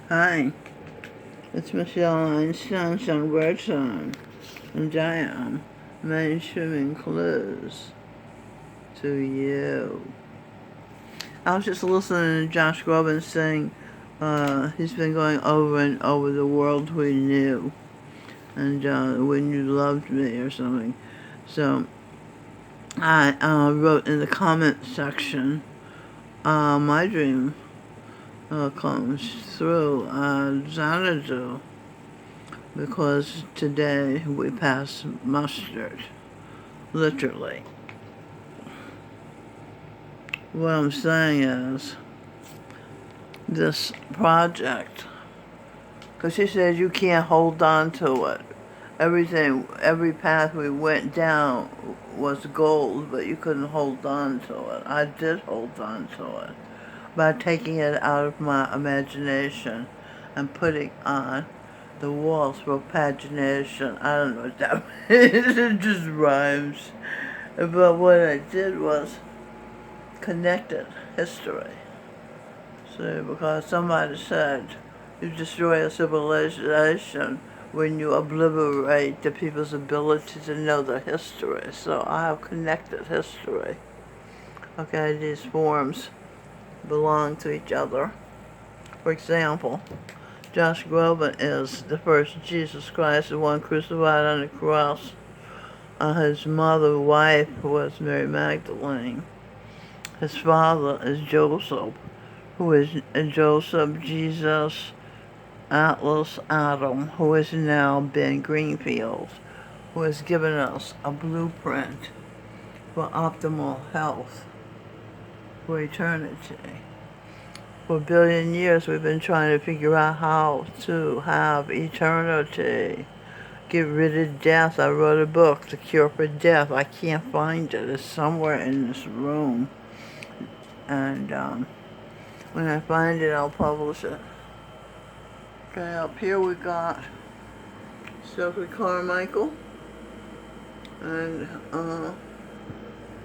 Hi, it's Michelle Einstein Songbird Song, and I am mainstreaming clues to you. I was just listening to Josh Groban sing. He's been going over and over the world we knew, and when you loved me or something. So I wrote in the comment section, my dream comes through Xanadu, because today we pass mustard, literally. What I'm saying is, this project, because she said you can't hold on to it. Every path we went down was gold, but you couldn't hold on to it. I did hold on to it by taking it out of my imagination and putting on the walls for pagination. I don't know what that means. It just rhymes. But what I did was connected history. See, because somebody said you destroy a civilization when you obliterate the people's ability to know their history. So I have connected history. Okay, these forms belong to each other. For example, Josh Groban is the first Jesus Christ, the one crucified on the cross. His wife was Mary Magdalene. His father is Joseph, who is Joseph, Jesus, Atlas, Adam, who is now Ben Greenfield, who has given us a blueprint for optimal health for eternity. For a billion years, we've been trying to figure out how to have eternity. Get rid of death. I wrote a book, The Cure for Death. I can't find it. It's somewhere in this room. And when I find it, I'll publish it. Okay, up here we got Stokely Carmichael. And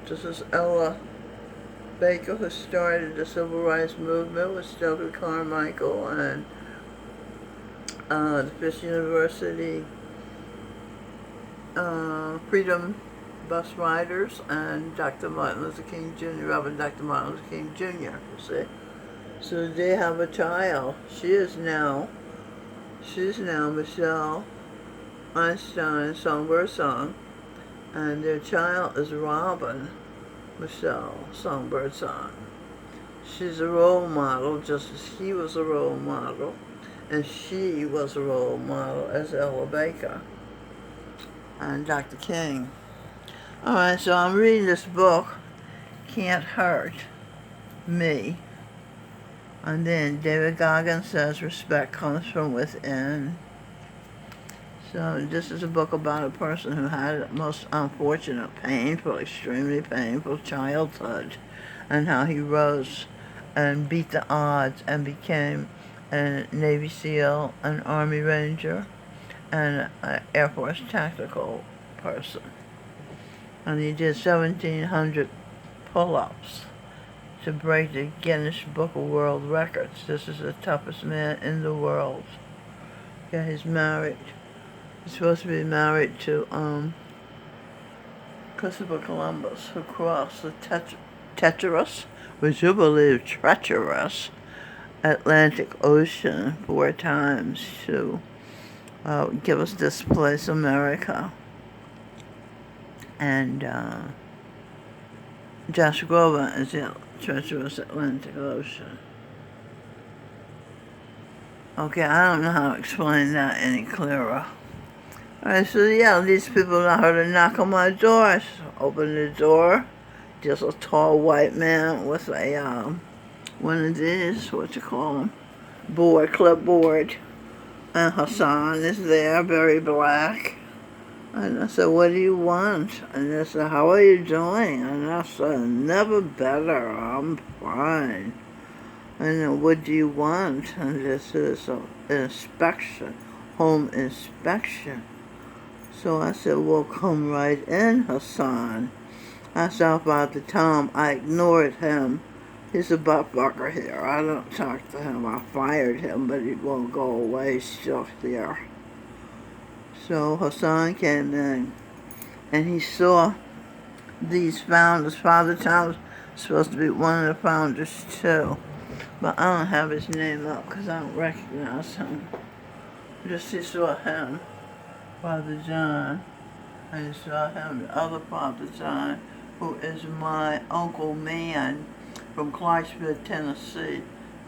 this is Ella Baker, who started the civil rights movement with Stokely Carmichael and the Fisk University Freedom Bus Riders and Dr. Martin Luther King Jr., Reverend Dr. Martin Luther King Jr., you see. So they have a child. She's now Michelle Einstein Songbird Song, and their child is Robin Michelle Songbird Song. She's a role model, just as he was a role model, and she was a role model as Ella Baker and Dr. King. Alright, so I'm reading this book, Can't Hurt Me. And then David Goggins says respect comes from within. So this is a book about a person who had a most unfortunate, painful, extremely painful childhood, and how he rose and beat the odds and became a Navy SEAL, an Army Ranger, and an Air Force tactical person. And he did 1,700 pull-ups to break the Guinness Book of World Records. This is the toughest man in the world. Yeah, he's married. He's supposed to be married to Christopher Columbus, who crossed the treacherous, would you believe treacherous, Atlantic Ocean 4 times to give us this place, America. And Josh Groban is the treacherous Atlantic Ocean. Okay, I don't know how to explain that any clearer. Alright, so yeah, these people know how to knock on my door. So open the door. Just a tall white man with a, one of these, what you call them, clipboard. And Hassan is there, very black. And I said, what do you want? And they said, how are you doing? And I said, never better, I'm fine. And then, what do you want? And this is an inspection, home inspection. So I said, well, come right in, Hassan. I saw about the time I ignored him He's a butt fucker here. I don't talk to him. I fired him, but he won't go away. He's still here. So Hassan came in, and he saw these founders. Father Thomas is supposed to be one of the founders too, but I don't have his name up because I don't recognize him. Just he saw him, Father John, and he saw him, the other Father John, who is my Uncle Man from Clarksville, Tennessee.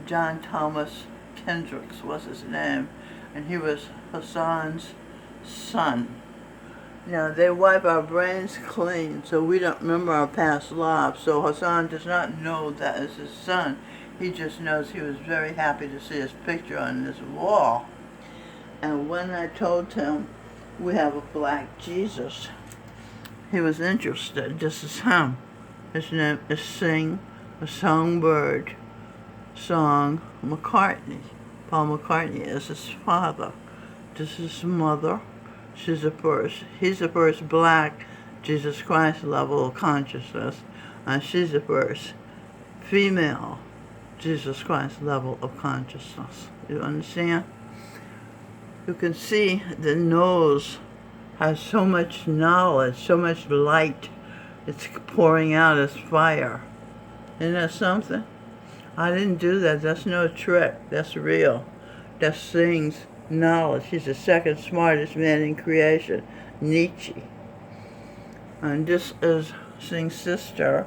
John Thomas Kendricks was his name, and he was Hassan's son. Now, they wipe our brains clean so we don't remember our past lives. So Hassan does not know that is his son. He just knows he was very happy to see his picture on this wall. And when I told him we have a black Jesus, he was interested. This is him. His name is Sing, a songbird, song McCartney. Paul McCartney is his father. This is his mother. He's the first black Jesus Christ level of consciousness, and she's the first female Jesus Christ level of consciousness. You understand? You can see the nose has so much knowledge, so much light. It's pouring out as fire. Isn't that something? I didn't do that. That's no trick. That's real. That sings knowledge. He's the second smartest man in creation, Nietzsche. And this is Sing's sister,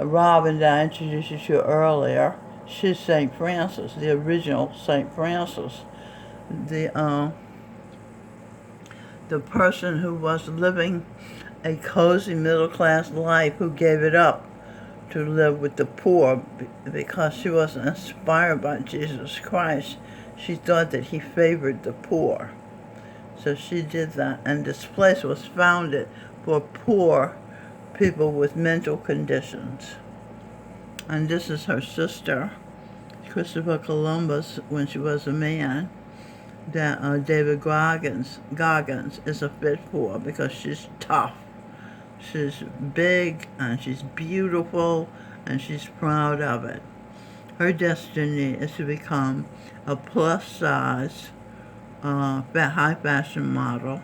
Robin, that I introduced you to earlier. She's St. Francis, the original St. Francis. The person who was living a cozy middle-class life, who gave it up to live with the poor because she wasn't inspired by Jesus Christ. She thought that he favored the poor. So she did that, and this place was founded for poor people with mental conditions. And this is her sister, Christopher Columbus, when she was a man, that David Goggins is a fit for because she's tough. She's big, and she's beautiful, and she's proud of it. Her destiny is to become a plus-size, high fashion model.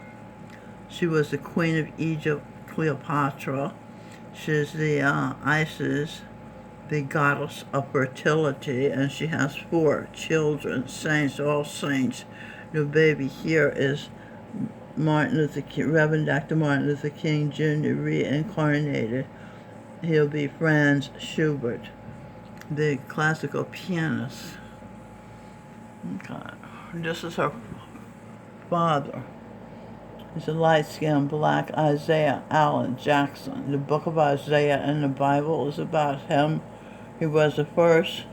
She was the Queen of Egypt, Cleopatra. She's the Isis, the goddess of fertility, and she has 4 children, saints, all saints. The baby here is Martin Luther King, Reverend Dr. Martin Luther King Jr. reincarnated. He'll be Franz Schubert, the classical pianist. Okay. This is her father. He's a light-skinned black Isaiah Allen Jackson. The book of Isaiah in the Bible is about him. He was the first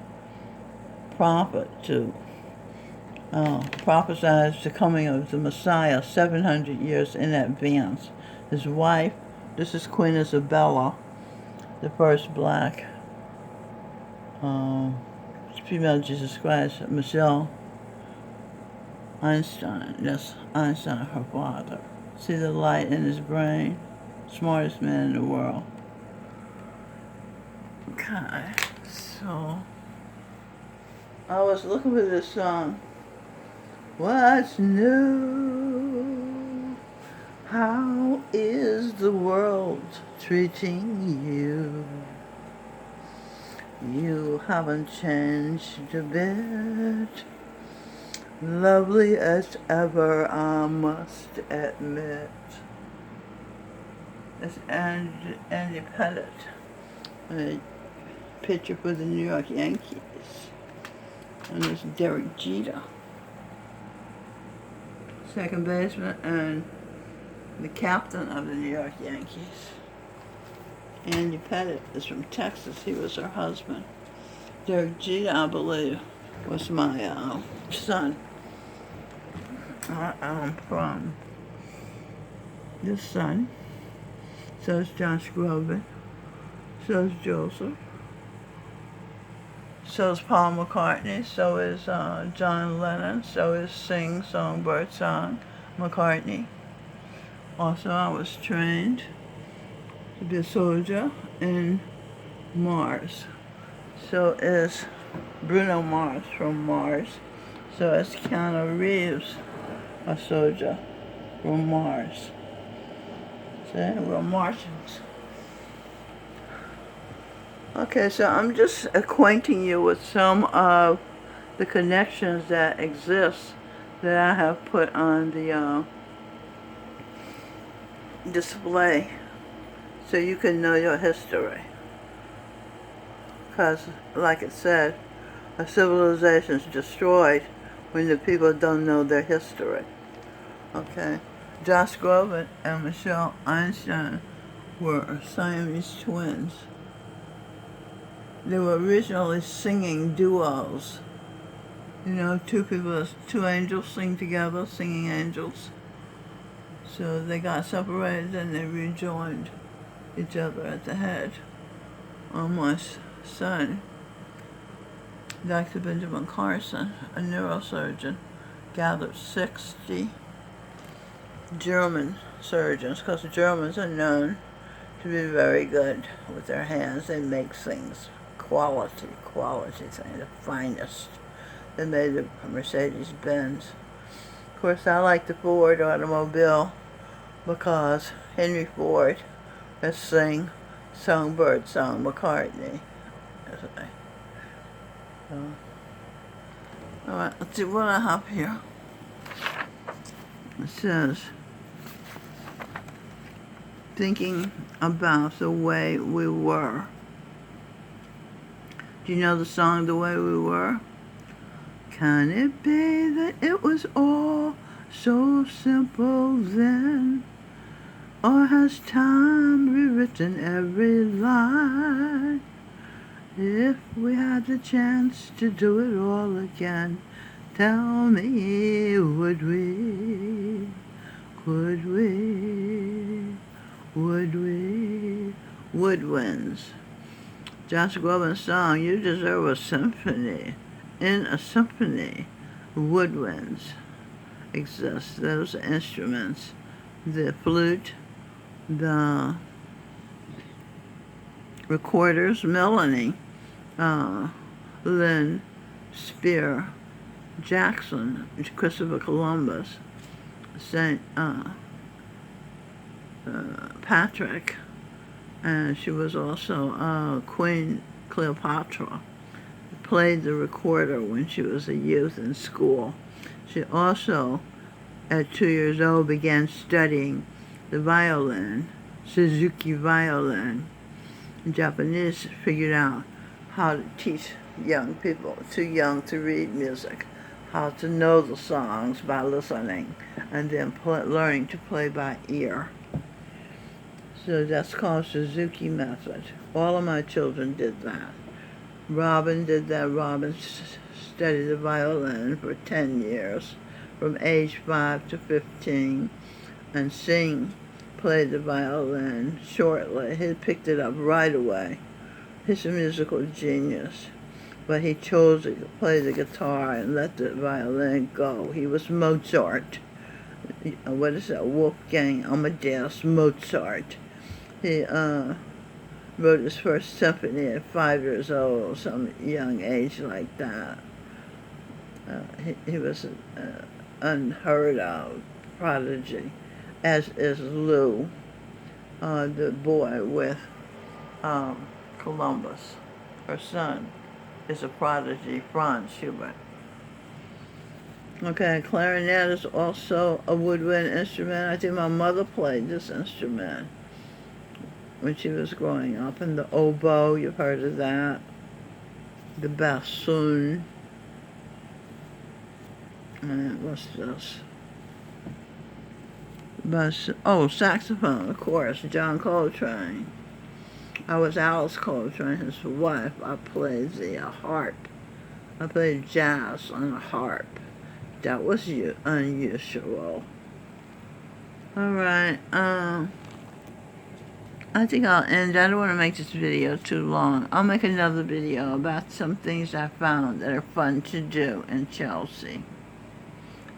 prophet to prophesied the coming of the Messiah 700 years in advance. His wife, this is Queen Isabella, the first black female Jesus Christ, Michelle Einstein. That's Einstein, her father. See the light in his brain? Smartest man in the world. Okay, so I was looking for this song. What's new? How is the world treating you? You haven't changed a bit. Lovely as ever, I must admit. It's Andy Pettit, a pitcher for the New York Yankees. And it's Derek Jeter, second baseman and the captain of the New York Yankees. Andy Pettit is from Texas. He was her husband. Derek Jeter, I believe, was my son. I'm from this son. So is Josh Groban. So is Joseph. So is Paul McCartney. So is John Lennon. So is Sing Songbird Song McCartney. Also, I was trained to be a soldier in Mars. So is Bruno Mars from Mars. So is Keanu Reeves, a soldier from Mars. So we're Martians. Okay, so I'm just acquainting you with some of the connections that exist that I have put on the display so you can know your history. Because, like it said, a civilization is destroyed when the people don't know their history. Okay? Josh Groban and Michelle Einstein were Siamese twins. They were originally singing duos. You know, two angels sing together, singing angels. So they got separated and they rejoined each other at the head. My son, Dr. Benjamin Carson, a neurosurgeon, gathered 60 German surgeons, because the Germans are known to be very good with their hands. They make things quality things, the finest. They made the Mercedes-Benz. Of course, I like the Ford automobile because Henry Ford has sung Bird Song McCartney. Alright, let's see what I have here. It says, thinking about the way we were. Do you know the song The Way We Were? Can it be that it was all so simple then? Or has time rewritten every line? If we had the chance to do it all again, tell me, would we? Could we? Would we? Woodwinds. Josh Groban's song, You Deserve a Symphony. In a symphony, woodwinds exist. Those are instruments. The flute, the recorders, Melanie, Lynn, Spear, Jackson, Christopher Columbus, St. Patrick, and she was also Queen Cleopatra. Played the recorder when she was a youth in school. She also, at 2 years old, began studying the violin, Suzuki violin. The Japanese figured out how to teach young people, too young to read music, how to know the songs by listening, and then learning to play by ear. So that's called Suzuki method. All of my children did that. Robin did that. Robin studied the violin for 10 years, from age 5 to 15, and Sing played the violin shortly. He picked it up right away. He's a musical genius, but he chose to play the guitar and let the violin go. He was Mozart. What is that? Wolfgang Amadeus Mozart. He wrote his first symphony at 5 years old, some young age like that. He was an unheard of prodigy, as is Lou, the boy with Columbus. Her son is a prodigy, Franz Schubert. Okay, clarinet is also a woodwind instrument. I think my mother played this instrument when she was growing up. And the oboe, you've heard of that. The bassoon. And what's this? Saxophone, of course, John Coltrane. I was Alice Coltrane, his wife. I played the harp. I played jazz on a harp. That was unusual. Alright, I think I'll end. I don't want to make this video too long. I'll make another video about some things I found that are fun to do in Chelsea.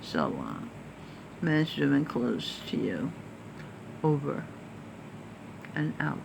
So long. Management close to you. Over and out.